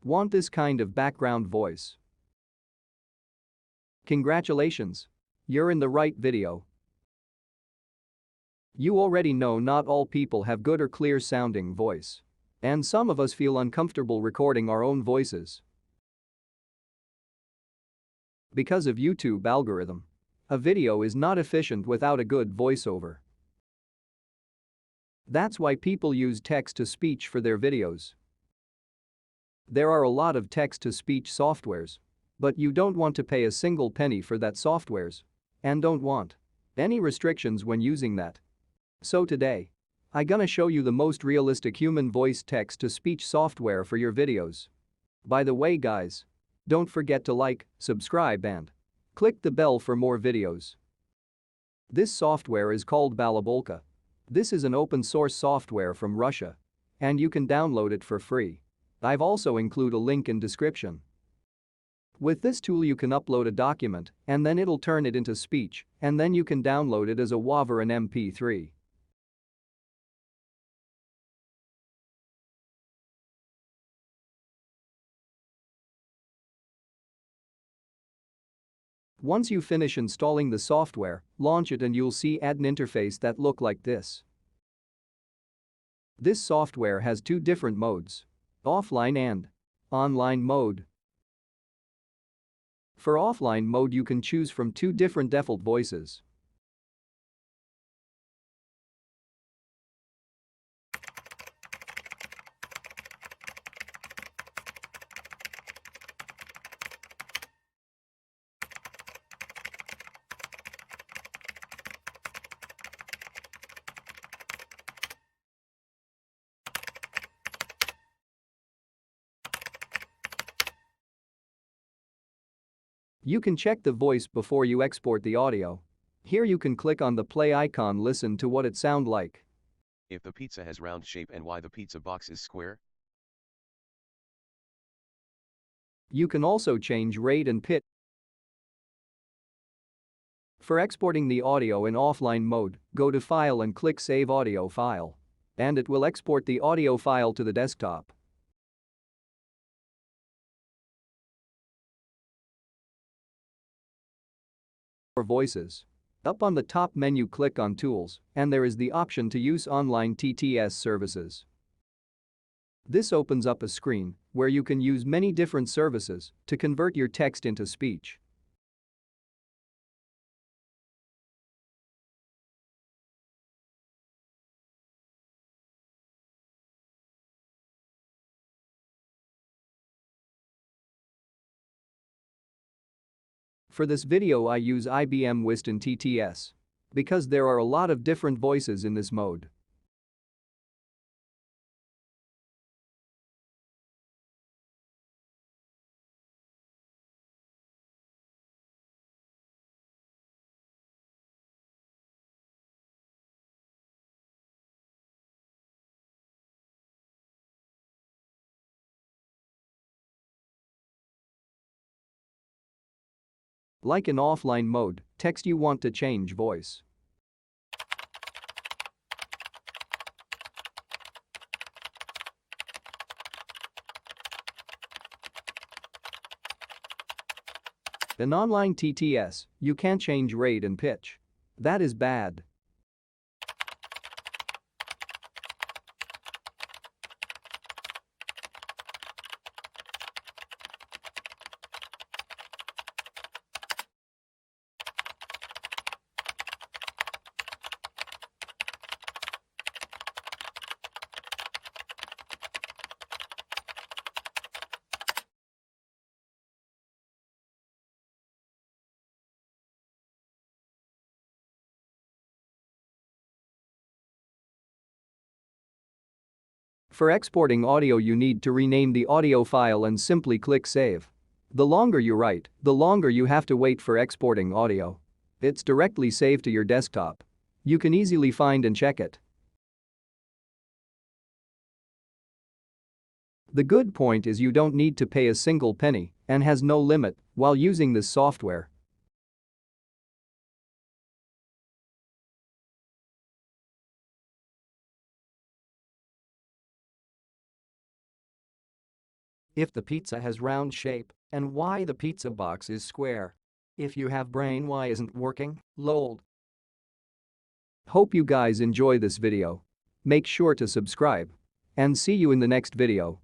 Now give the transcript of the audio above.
Want this kind of background voice? Congratulations! You're in the right video. You already know not all people have good or clear sounding voice. And some of us feel uncomfortable recording our own voices because of YouTube algorithm. A video is not efficient without a good voiceover. That's why people use text-to-speech for their videos. There are a lot of text-to-speech softwares. But you don't want to pay a single penny for that softwares. And don't want any restrictions when using that. So today, I'm gonna show you the most realistic human voice text-to-speech software for your videos. By the way guys, don't forget to like, subscribe and click the bell for more videos. This software is called Balabolka. This is an open source software from Russia. And you can download it for free. I've also include a link in description. With this tool you can upload a document and then it'll turn it into speech and then you can download it as a WAV or an MP3. Once you finish installing the software, launch it and you'll see an interface that look like this. This software has two different modes: offline and online mode. For offline mode you can choose from two different default voices. You can check the voice before you export the audio. Here you can click on the play icon, listen to what it sound like. If the pizza has round shape and why the pizza box is square? You can also change rate and pitch. For exporting the audio in offline mode, go to File and click Save Audio File. And it will export the audio file to the desktop. For voices. Up on the top menu click on Tools and there is the option to use online TTS services. This opens up a screen where you can use many different services to convert your text into speech. For this video I use IBM Wisdom TTS because there are a lot of different voices in this mode. Like in offline mode, text you want to change voice. In online TTS, you can't change rate and pitch. That is bad. For exporting audio you need to rename the audio file and simply click Save. The longer you write, the longer you have to wait for exporting audio. It's directly saved to your desktop. You can easily find and check it. The good point is you don't need to pay a single penny and has no limit while using this software. If the pizza has round shape, and why the pizza box is square. If you have brain, why isn't working? Lol. Hope you guys enjoy this video. Make sure to subscribe. And see you in the next video.